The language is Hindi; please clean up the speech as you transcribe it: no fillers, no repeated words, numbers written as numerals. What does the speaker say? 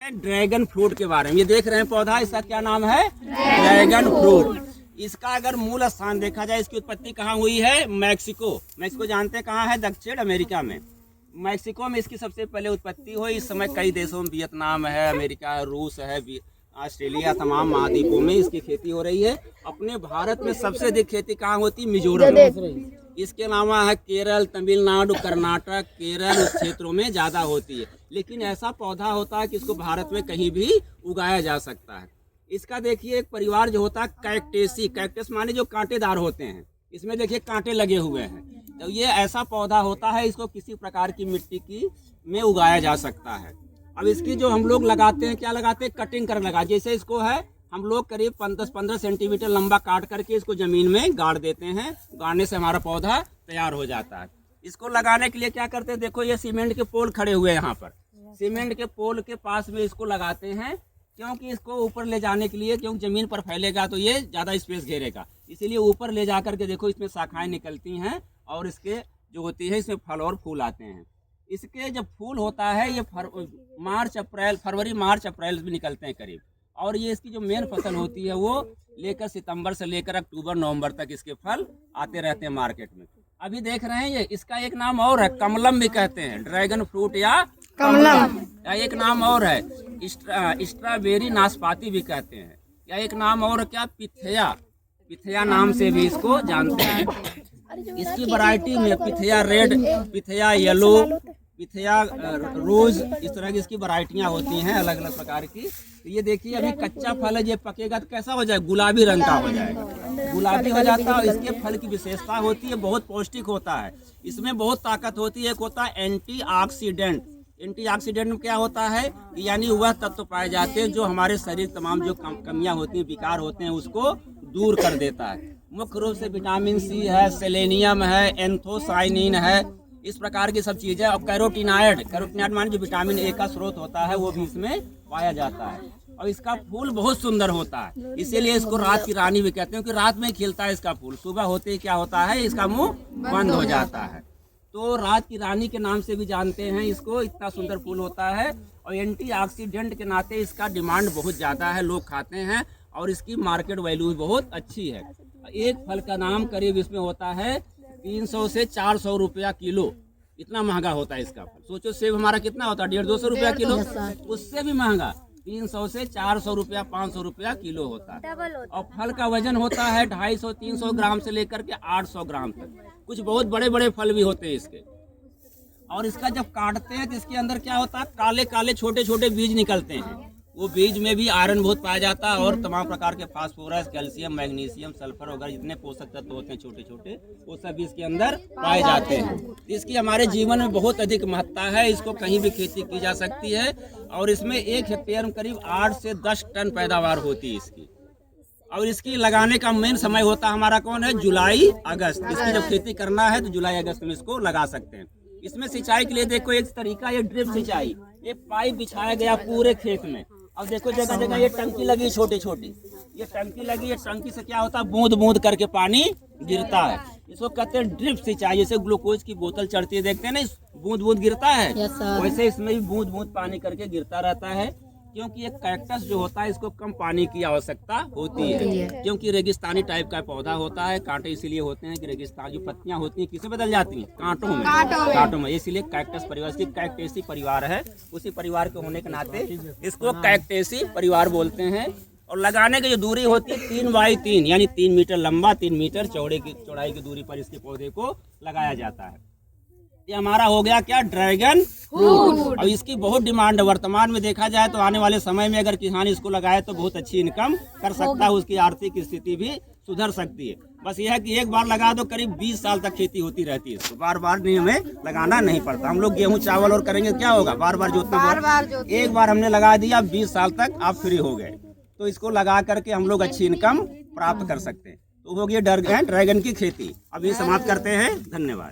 हैं ड्रैगन फ्रूट के बारे में। ये देख रहे हैं पौधा, इसका क्या नाम है? Dragon fruit. इसका अगर मूल स्थान देखा जाए, इसकी उत्पत्ति कहाँ हुई है? मैक्सिको। मैक्सिको जानते हैं कहाँ है? दक्षिण अमेरिका में। मैक्सिको में इसकी सबसे पहले उत्पत्ति हुई। इस समय कई देशों में, वियतनाम है, अमेरिका, रूस है, ऑस्ट्रेलिया, तमाम महाद्वीपों में इसकी खेती हो रही है। अपने भारत में सबसे अधिक खेती कहाँ होती है? मिजोरम में। इसके अलावा है केरल, तमिलनाडु, कर्नाटक, केरल, उस क्षेत्रों में ज़्यादा होती है। लेकिन ऐसा पौधा होता है कि इसको भारत में कहीं भी उगाया जा सकता है। इसका देखिए एक परिवार जो होता है कैक्टेसी, कैक्टस माने जो कांटेदार होते हैं, इसमें देखिए कांटे लगे हुए हैं। तो ये ऐसा पौधा होता है, इसको किसी प्रकार की मिट्टी की में उगाया जा सकता है। अब इसकी जो हम लोग लगाते हैं, क्या लगाते हैं? कटिंग कर लगा, जैसे इसको है हम लोग करीब 10-15 सेंटीमीटर लंबा काट करके इसको जमीन में गाड़ देते हैं। गाड़ने से हमारा पौधा तैयार हो जाता है। इसको लगाने के लिए क्या करते हैं? देखो ये सीमेंट के पोल खड़े हुए हैं यहाँ पर। सीमेंट के पोल के पास में इसको लगाते हैं, क्योंकि इसको ऊपर ले जाने के लिए, क्योंकि जमीन पर फैलेगा तो ये ज़्यादा स्पेस घेरेगा, इसीलिए ऊपर ले जा करके देखो इसमें शाखाएं निकलती हैं और इसके जो होती है इसमें फल और फूल आते हैं। इसके जब फूल होता है ये फरवरी मार्च अप्रैल में निकलते हैं करीब। और ये इसकी जो मेन फसल होती है वो लेकर सितंबर से लेकर अक्टूबर नवंबर तक इसके फल आते रहते हैं मार्केट में। अभी देख रहे हैं ये, इसका एक नाम और है, कमलम भी कहते हैं, ड्रैगन फ्रूट या कमलम। या एक नाम और है स्ट्रॉबेरी नाशपाती भी कहते हैं। या एक नाम और क्या? पिथया नाम से भी इसको जानते हैं। इसकी वैरायटी में पिथया रेड, पिथया येलो, पिथया रोज, इस तरह की इसकी वैरायटियां होती हैं अलग अलग प्रकार की। तो ये देखिए अभी कच्चा फल है, ये पकेगा तो कैसा हो जाएगा? गुलाबी रंग का हो जाएगा, गुलाबी हो जाता है। और इसके फल की विशेषता होती है बहुत पौष्टिक होता है, इसमें बहुत ताकत होती है। एक होता है एंटीऑक्सीडेंट। एंटीऑक्सीडेंट में क्या होता है? यानी वह तत्व पाए जाते हैं जो हमारे शरीर तमाम जो कमियां होती हैं, विकार होते हैं, उसको दूर कर देता है। मुख्य रूप से विटामिन सी है, सेलेनियम है, एंथोसाइनिन है, इस प्रकार की सब चीजें। और कैरोटीनॉइड माने जो विटामिन ए का स्रोत होता है वो भी इसमें पाया जाता है। और इसका फूल बहुत सुंदर होता है, इसीलिए इसको रात की रानी भी कहते हैं, क्योंकि रात में खिलता है इसका फूल। सुबह होते ही क्या होता है? इसका मुंह बंद हो जाता है। तो रात की रानी के नाम से भी जानते हैं इसको, इतना सुंदर फूल होता है। और एंटीऑक्सीडेंट के नाते इसका डिमांड बहुत ज़्यादा है, लोग खाते हैं और इसकी मार्केट वैल्यू भी बहुत अच्छी है। एक फल का दाम करीब इसमें होता है 300 से 400 रुपया किलो, इतना महंगा होता है इसका फल। सोचो सेब हमारा कितना होता है? 150-200 रुपया किलो, उससे भी महंगा 300 से 400 रुपया, 500 रुपया किलो होता है। और फल का वजन होता है 250-300 ग्राम से लेकर के 800 ग्राम तक। कुछ बहुत बड़े बड़े फल भी होते हैं इसके। और इसका जब काटते हैं तो इसके अंदर क्या होता है? काले काले छोटे छोटे बीज निकलते हैं। वो बीज में भी आयरन बहुत पाया जाता है और तमाम प्रकार के फास्फोरस, कैल्शियम, मैग्नीशियम, सल्फर वगैरह जितने पोषक तत्व होते हैं छोटे छोटे, वो सब भी इसके अंदर पाए जाते हैं। इसकी हमारे जीवन में बहुत अधिक महत्ता है। इसको कहीं भी खेती की जा सकती है और इसमें 1 हेक्टेयर में करीब 8 से 10 टन पैदावार होती है इसकी। और इसकी लगाने का मेन समय होता है हमारा कौन है? जुलाई अगस्त। इसकी जब खेती करना है तो जुलाई अगस्त में इसको लगा सकते हैं। इसमें सिंचाई के लिए देखो एक तरीका, ये ड्रिप सिंचाई, एक पाइप बिछाया गया पूरे खेत में। अब देखो जगह जगह ये टंकी लगी छोटी छोटी, ये टंकी लगी है। टंकी से क्या होता है? बूंद बूंद करके पानी गिरता है, इसको कहते हैं ड्रिप सिंचाई। जैसे ग्लूकोज की बोतल चढ़ती है, देखते हैं ना, बूंद बूंद गिरता है, वैसे इसमें भी बूंद बूंद पानी करके गिरता रहता है। क्योंकि एक कैक्टस जो होता है इसको कम पानी की आवश्यकता होती है, क्योंकि रेगिस्तानी टाइप का पौधा होता है। कांटे इसीलिए होते हैं कि रेगिस्तान जो पत्तियां होती हैं किसे बदल जाती हैं? कांटों में। इसीलिए कैक्टस परिवार, इसकी कैक्टेसी परिवार है, उसी परिवार के होने के नाते इसको कैक्टेसी परिवार बोलते हैं। और लगाने की जो दूरी होती है 3x3 यानी 3 मीटर लंबा, 3 मीटर चौड़ाई की दूरी पर इसके पौधे को लगाया जाता है। ये हमारा हो गया क्या? Dragon fruit. और इसकी बहुत डिमांड है वर्तमान में देखा जाए तो। आने वाले समय में अगर किसान इसको लगाए तो बहुत अच्छी इनकम कर सकता है, उसकी आर्थिक स्थिति भी सुधर सकती है। बस यह है कि एक बार लगा दो करीब 20 साल तक खेती होती रहती है, इसको बार बार नहीं हमें लगाना नहीं पड़ता। हम लोग गेहूं चावल और करेंगे क्या होगा? बार बार जोतना। एक बार हमने लगा दिया 20 साल तक आप फ्री हो गए। तो इसको लगा करके हम लोग अच्छी इनकम प्राप्त कर सकते हैं। तो हो गया ड्रैगन की खेती। अभी समाप्त करते हैं, धन्यवाद।